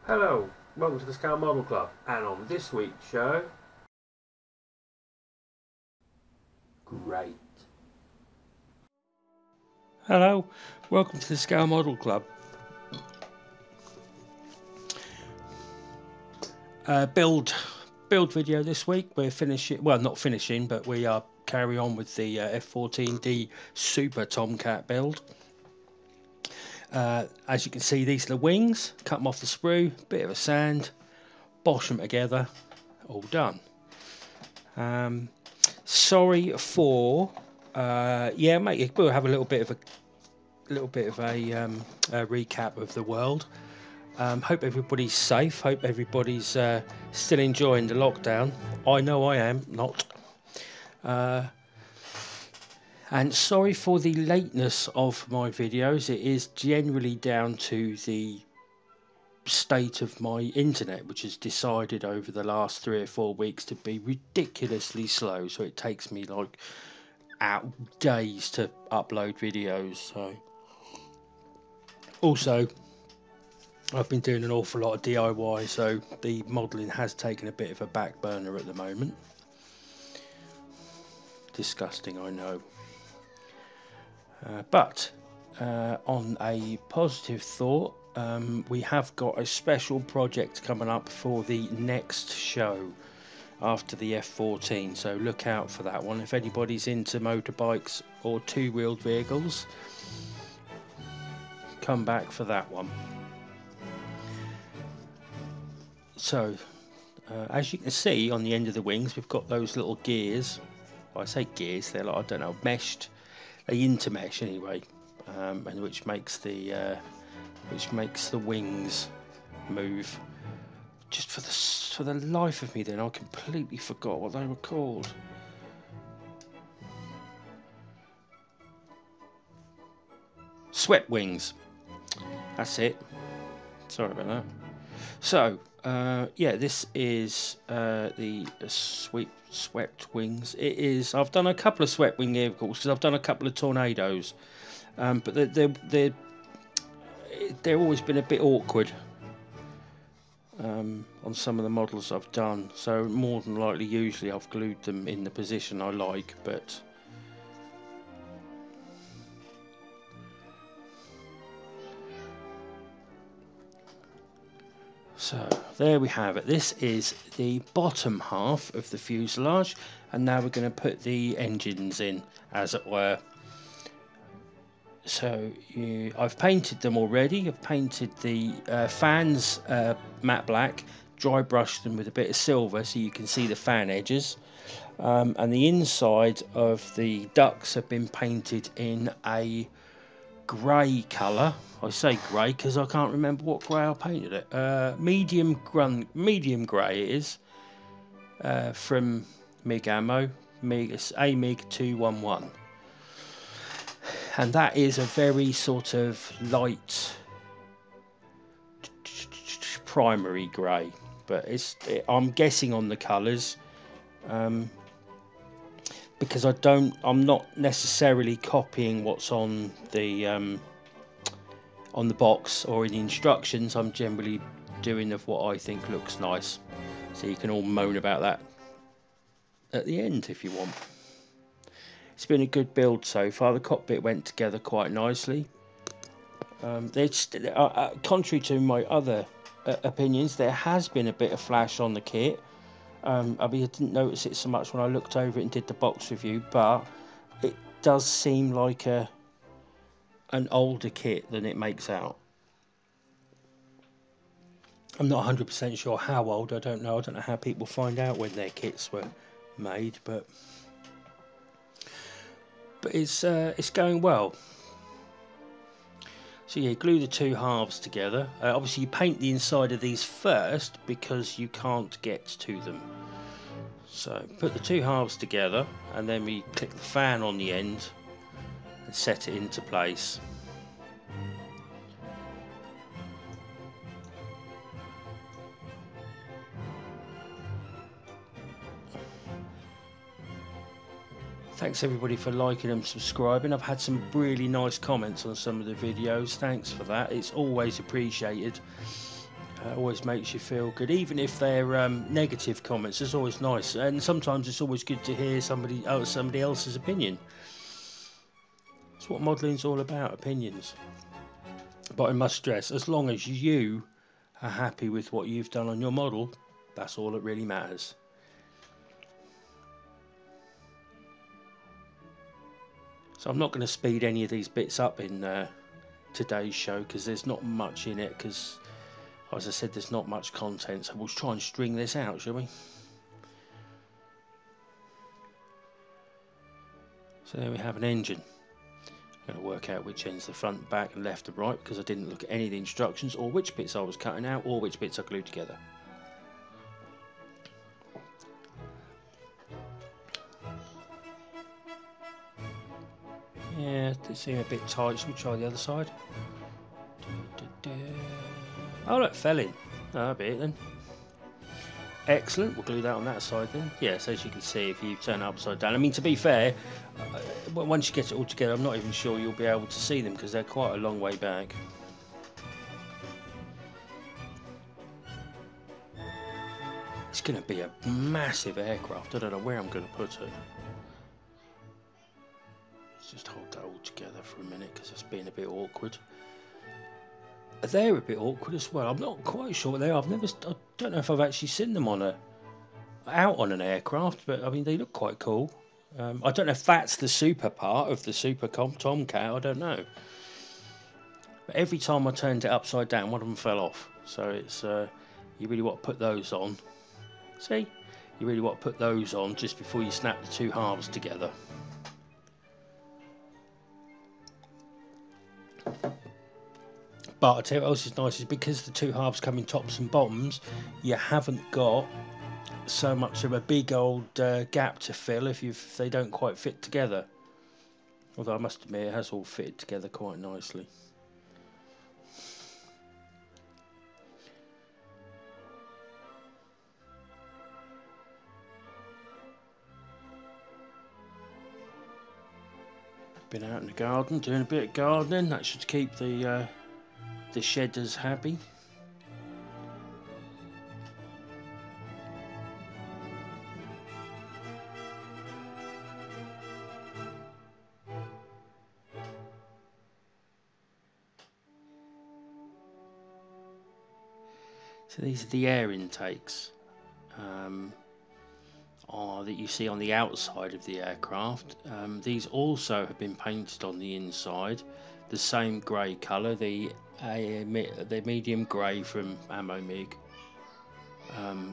Hello, welcome to the Scale Model Club, and on this week's show, great. Hello, welcome to the Scale Model Club. Build video this week. We're finishing, well, not finishing, but we are carry on with the F14D Super Tomcat build. As you can see, these are the wings. Cut them off the sprue, bit of a sand, bosh them together, all done. Sorry for yeah, mate. We'll have a little bit of a recap of the world. Hope everybody's safe. Hope everybody's still enjoying the lockdown. I know I am not. And sorry for the lateness of my videos. It is generally down to the state of my internet, which has decided over the last 3 or 4 weeks to be ridiculously slow. So it takes me like days to upload videos. So also, I've been doing an awful lot of DIY, so the modelling has taken a bit of a back burner at the moment. Disgusting, I know. But on a positive thought, we have got a special project coming up for the next show after the F14, so look out for that one. If anybody's into motorbikes or two-wheeled vehicles, come back for that one. So as you can see on the end of the wings, we've got those little gears. Well, I say gears, they're like, I don't know, meshed. They intermesh anyway, and which makes the wings move. Just for the life of me, then I completely forgot what they were called. Swept wings. That's it. Sorry about that. So yeah, this is the swept wings. It is. I've done a couple of swept wing vehicles because I've done a couple of tornadoes, but they're always been a bit awkward on some of the models I've done. So more than likely, usually I've glued them in the position I like, but. So there we have it. This is the bottom half of the fuselage, and now we're going to put the engines in, as it were. So I've painted them already. I've painted the fans matte black, dry brushed them with a bit of silver so you can see the fan edges, and the inside of the ducts have been painted in a grey colour. I say grey because I can't remember what grey I painted it. Medium grey it is, from MIG Ammo, AMIG 211, and that is a very sort of light primary grey, but I'm guessing on the colours, because I'm not necessarily copying what's on the box or in the instructions. I'm generally doing of what I think looks nice, so you can all moan about that at the end if you want. It's been a good build so far. The cockpit went together quite nicely. Contrary to my other opinions, there has been a bit of flash on the kit. I mean, I didn't notice it so much when I looked over it and did the box review, but it does seem like an older kit than it makes out. I'm not 100% sure how old. I don't know how people find out when their kits were made, but it's going well. So yeah, glue the two halves together. Obviously you paint the inside of these first because you can't get to them. So put the two halves together, and then we click the fan on the end and set it into place. Thanks everybody for liking and subscribing. I've had some really nice comments on some of the videos. Thanks for that. It's always appreciated. Always makes you feel good, even if they're negative comments. It's always nice, and sometimes it's always good to hear somebody else's opinion. That's what modelling's all about, opinions. But I must stress, as long as you are happy with what you've done on your model, that's all that really matters. So I'm not going to speed any of these bits up in today's show, because there's not much in it, because as I said, there's not much content, so we'll try and string this out, shall we? So there we have an engine. I'm going to work out which end's the front, back and left and right, because I didn't look at any of the instructions, or which bits I was cutting out, or which bits I glued together. Yeah, they seem a bit tight. Shall we try the other side? Oh, look, fell in. Oh, that'll be it then. Excellent. We'll glue that on that side then. Yes, as you can see, if you turn it upside down. I mean, to be fair, once you get it all together, I'm not even sure you'll be able to see them, because they're quite a long way back. It's going to be a massive aircraft. I don't know where I'm going to put it. Let's just hold that all together for a minute, because it's been a bit awkward. They're a bit awkward as well. I'm not quite sure what they are. I don't know if I've actually seen them out on an aircraft, but I mean, they look quite cool. I don't know if that's the super part of the Super Tomcat. I don't know. But every time I turned it upside down, one of them fell off. So it's you really want to put those on. See, you really want to put those on just before you snap the two halves together. But I tell you what else is nice, is because the two halves come in tops and bottoms, you haven't got so much of a big old gap to fill if they don't quite fit together. Although I must admit, it has all fitted together quite nicely. Been out in the garden doing a bit of gardening. That should keep the shedders happy. So these are the air intakes that you see on the outside of the aircraft. These also have been painted on the inside, the same grey colour, the medium grey from Ammo MiG.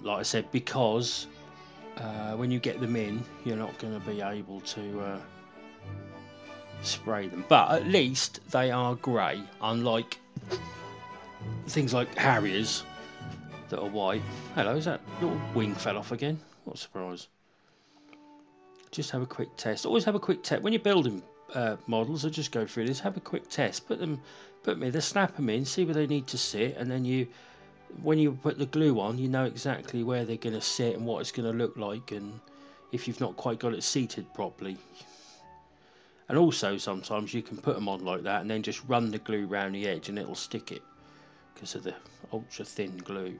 Like I said, because when you get them in, you're not going to be able to spray them, but at least they are grey, unlike things like Harriers that are white. Hello, is that little wing fell off again? What a surprise. Just have a quick test. Always have a quick test when you're building models. I just go through this, have a quick test, put them snap them in, see where they need to sit, and then when you put the glue on, you know exactly where they're going to sit and what it's going to look like, and if you've not quite got it seated properly. And also sometimes you can put them on like that and then just run the glue around the edge and it'll stick it because of the ultra thin glue.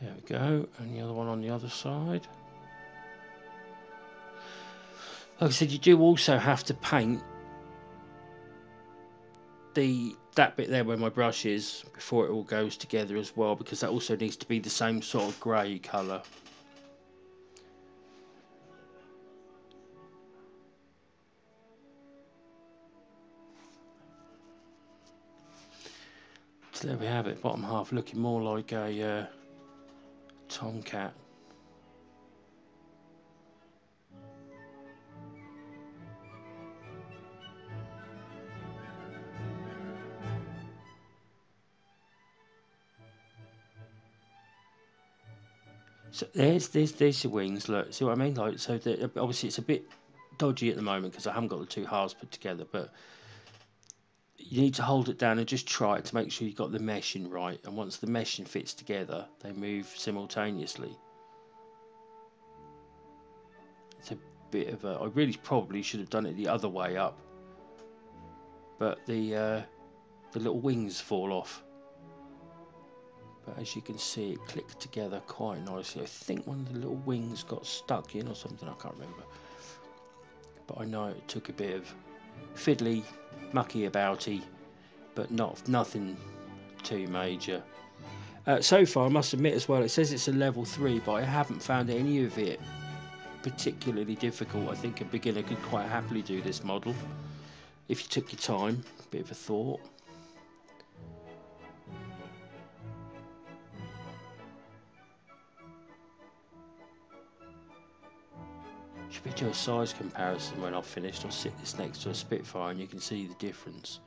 There we go, and the other one on the other side. Like I said, you do also have to paint that bit there where my brush is before it all goes together as well, because that also needs to be the same sort of grey colour. So there we have it, bottom half looking more like a Tomcat. So there's the wings. Look, see what I mean? Like, so obviously it's a bit dodgy at the moment because I haven't got the two halves put together. But you need to hold it down and just try it to make sure you've got the meshing right, and once the meshing fits together they move simultaneously. It's a bit of a, I really probably should have done it the other way up, but the little wings fall off. But as you can see, it clicked together quite nicely. I think one of the little wings got stuck in or something, I can't remember. But I know it took a bit of fiddly, mucky abouty, but nothing too major. So far, I must admit as well, it says it's a level 3, but I haven't found any of it particularly difficult. I think a beginner could quite happily do this model if you took your time, a bit of a thought. Should we do a size comparison when I've finished? I'll sit this next to a Spitfire and you can see the difference.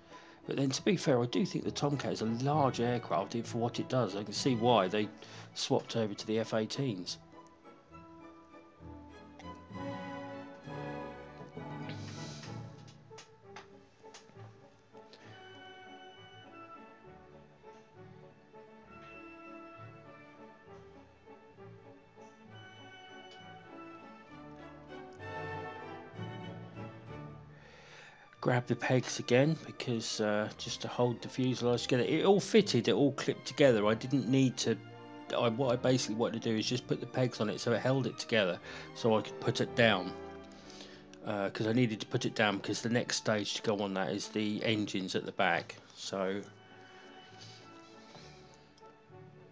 But then, to be fair, I do think the Tomcat is a large aircraft for what it does. I can see why they swapped over to the F-18s. Grab the pegs again, because just to hold the fuselage together, it all fitted, it all clipped together. I didn't need to, what I basically wanted to do is just put the pegs on it so it held it together so I could put it down, because I needed to put it down because the next stage to go on that is the engines at the back. So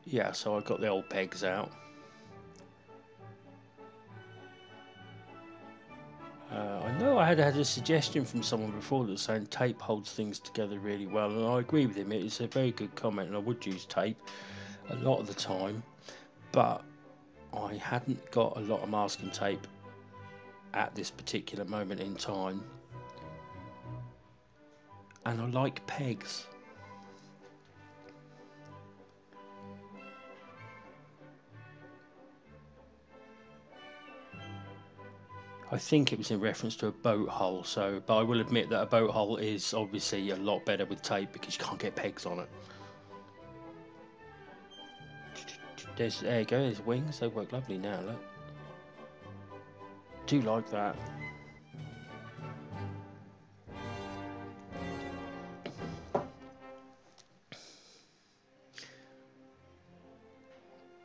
yeah, so I got the old pegs out. I know I had a suggestion from someone before that was saying tape holds things together really well, and I agree with him. It's a very good comment, and I would use tape a lot of the time, but I hadn't got a lot of masking tape at this particular moment in time, and I like pegs. I think it was in reference to a boat hull, so, but I will admit that a boat hull is obviously a lot better with tape because you can't get pegs on it. There you go, there's wings, they work lovely now, look. Do like that.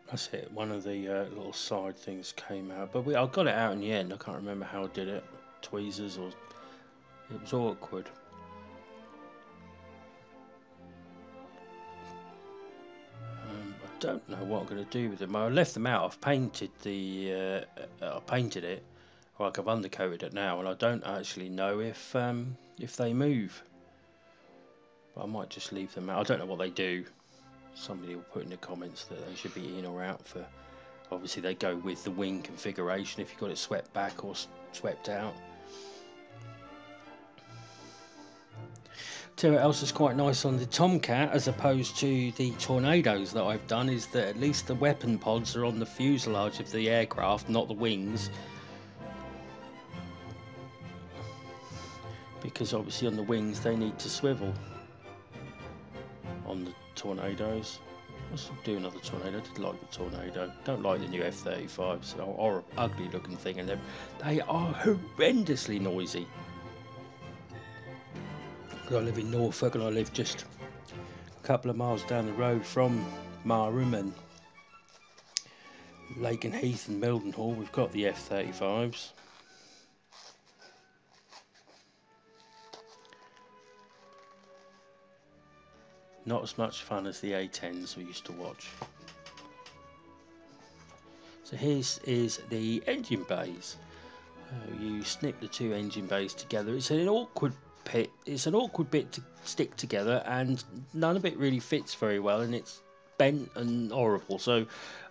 That's it, one of the little side things came out, but I got it out in the end. I can't remember how I did it, tweezers, or it was awkward. I don't know what I'm going to do with them. I left them out. I've painted the I painted it, like I've undercoated it now, and I don't actually know if they move. But I might just leave them out. I don't know what they do. Somebody will put in the comments that they should be in or out for. Obviously, they go with the wing configuration if you've got it swept back or swept out. Tell you what else is quite nice on the Tomcat as opposed to the Tornadoes that I've done is that at least the weapon pods are on the fuselage of the aircraft, not the wings. Because obviously on the wings they need to swivel. On the Tornadoes. Let's do another Tornado. I did like the Tornado. Don't like the new F-35s. They're an ugly looking thing, and they are horrendously noisy. I live in Norfolk, and I live just a couple of miles down the road from Marham and Lakenheath and Mildenhall. We've got the F-35s. Not as much fun as the A-10s we used to watch. So here is the engine bays. You snip the two engine bays together. It's an awkward bit. It's an awkward bit to stick together, and none of it really fits very well, and it's bent and horrible. So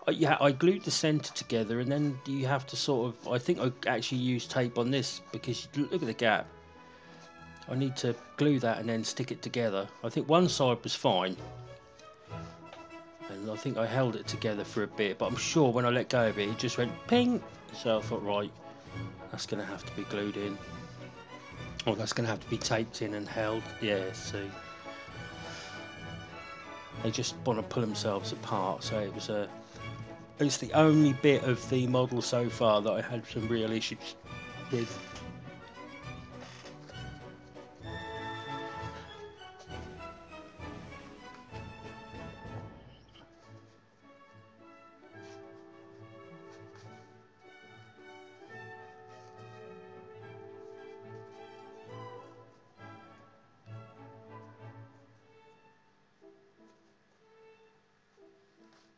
yeah, I glued the centre together, and then you have to sort of. I think I actually used tape on this because look at the gap. I need to glue that and then stick it together. I think one side was fine, and I think I held it together for a bit, but I'm sure when I let go of it, it just went ping. So I thought, right, that's going to have to be glued in. Oh, that's going to have to be taped in and held. Yeah, see. They just want to pull themselves apart, so it's the only bit of the model so far that I had some real issues with.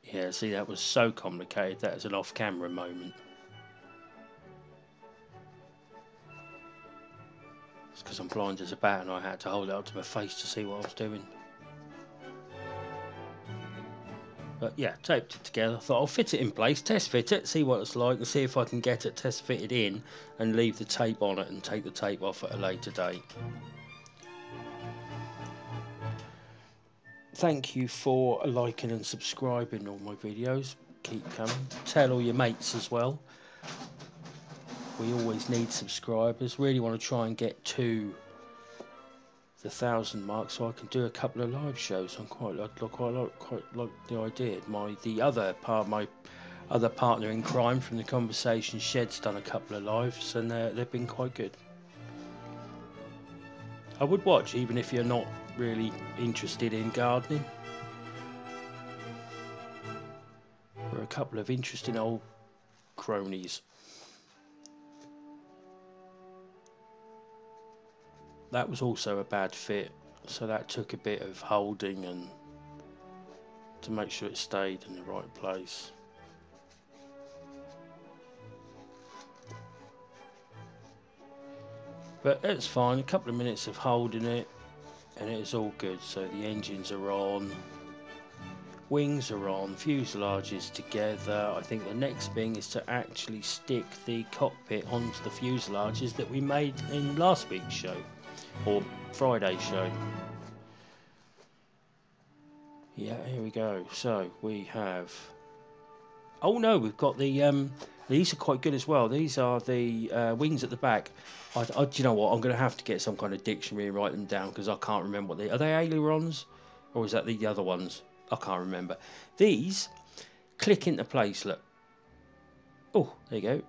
Yeah, see, that was so complicated. That is an off-camera moment. It's because I'm blind as a bat and I had to hold it up to my face to see what I was doing. But yeah, taped it together. I thought I'll fit it in place, test fit it, see what it's like, and see if I can get it test fitted in and leave the tape on it and take the tape off at a later date. Thank you for liking and subscribing all my videos. Keep coming. Tell all your mates as well. We always need subscribers. Really want to try and get to the 1,000 mark so I can do a couple of live shows. I quite like the idea. My other partner in crime from the Conversation Shed's done a couple of lives and they've been quite good. I would watch even if you're not really interested in gardening. We're a couple of interesting old cronies. That was also a bad fit, so that took a bit of holding and to make sure it stayed in the right place. But it's fine, a couple of minutes of holding it and it's all good. So the engines are on, wings are on, fuselage is together. I think the next thing is to actually stick the cockpit onto the fuselages that we made in last week's show, or Friday's show. Yeah, here we go. So we have, oh no, we've got the these are quite good as well. These are the wings at the back. Do you know what? I'm going to have to get some kind of dictionary and write them down because I can't remember what they are. They ailerons, or is that the other ones? I can't remember. These click into place. Look. Oh, there you go.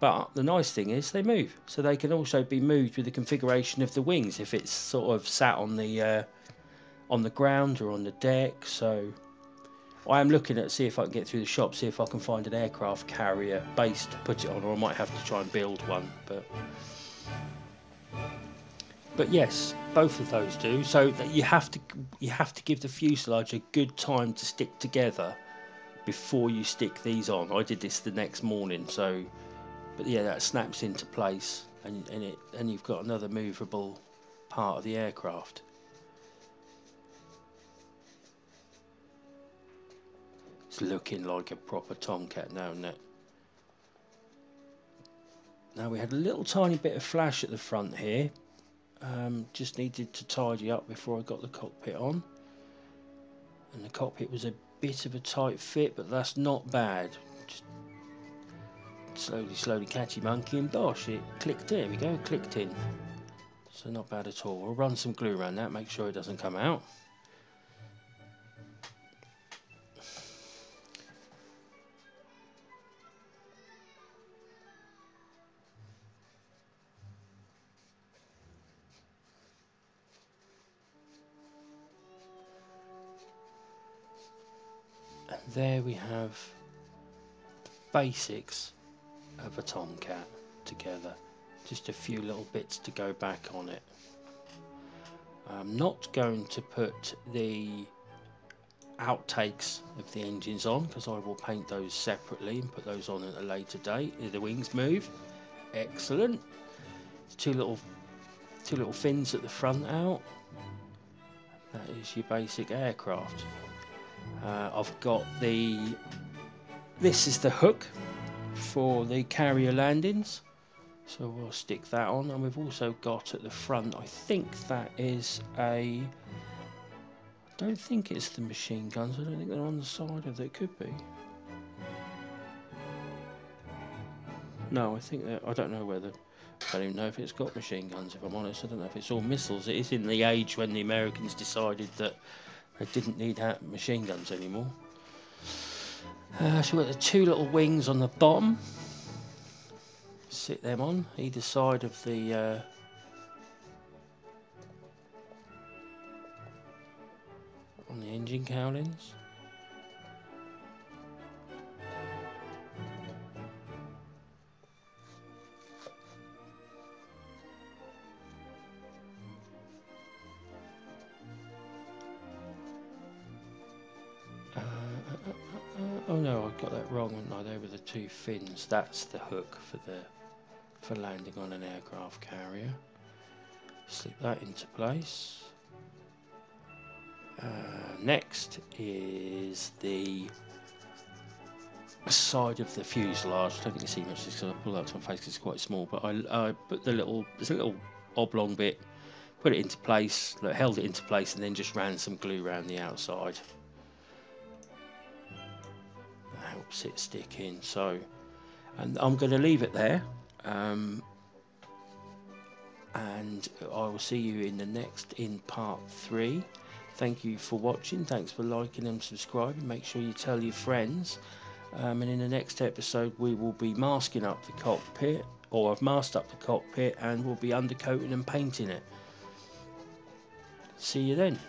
But the nice thing is they move, so they can also be moved with the configuration of the wings if it's sort of sat on the ground or on the deck. So I am looking at see if I can get through the shop, see if I can find an aircraft carrier base to put it on, or I might have to try and build one. But yes, both of those do. So that you have to give the fuselage a good time to stick together before you stick these on. I did this the next morning, so but yeah, that snaps into place, and you've got another movable part of the aircraft. It's looking like a proper Tomcat now, isn't it? Now we had a little tiny bit of flash at the front here. Just needed to tidy up before I got the cockpit on. And the cockpit was a bit of a tight fit, but that's not bad. Just slowly catchy monkey and bosh, it clicked. There we go, clicked in. So not bad at all. We'll run some glue around that, make sure it doesn't come out. And there we have the basics of a Tomcat together. Just a few little bits to go back on it. I'm not going to put the outtakes of the engines on because I will paint those separately and put those on at a later date. The wings move, excellent. Two little fins at the front out. That is your basic aircraft. I've got this is the hook for the carrier landings, so we'll stick that on, and we've also got at the front, I think that is I don't think it's the machine guns, I don't think they're on the side of it, it could be. No, I think that, I don't know whether, I don't even know if it's got machine guns, if I'm honest. I don't know if it's all missiles. It is in the age when the Americans decided that they didn't need machine guns anymore. So we've got the two little wings on the bottom. Sit them on either side of the on the engine cowlings. Oh no, I got that wrong, haven't I? They were the two fins. That's the hook for landing on an aircraft carrier. Slip that into place. Next is the side of the fuselage. I don't think you can see much because I pull that to my face because it's quite small. But I put there's a little oblong bit, put it into place, held it into place, and then just ran some glue around the outside. That helps it stick in. So, and I'm going to leave it there. And I will see you in part 3. Thank you for watching. Thanks for liking and subscribing. Make sure you tell your friends. And in the next episode, we will be masking up the cockpit, or I've masked up the cockpit, and we'll be undercoating and painting it. See you then.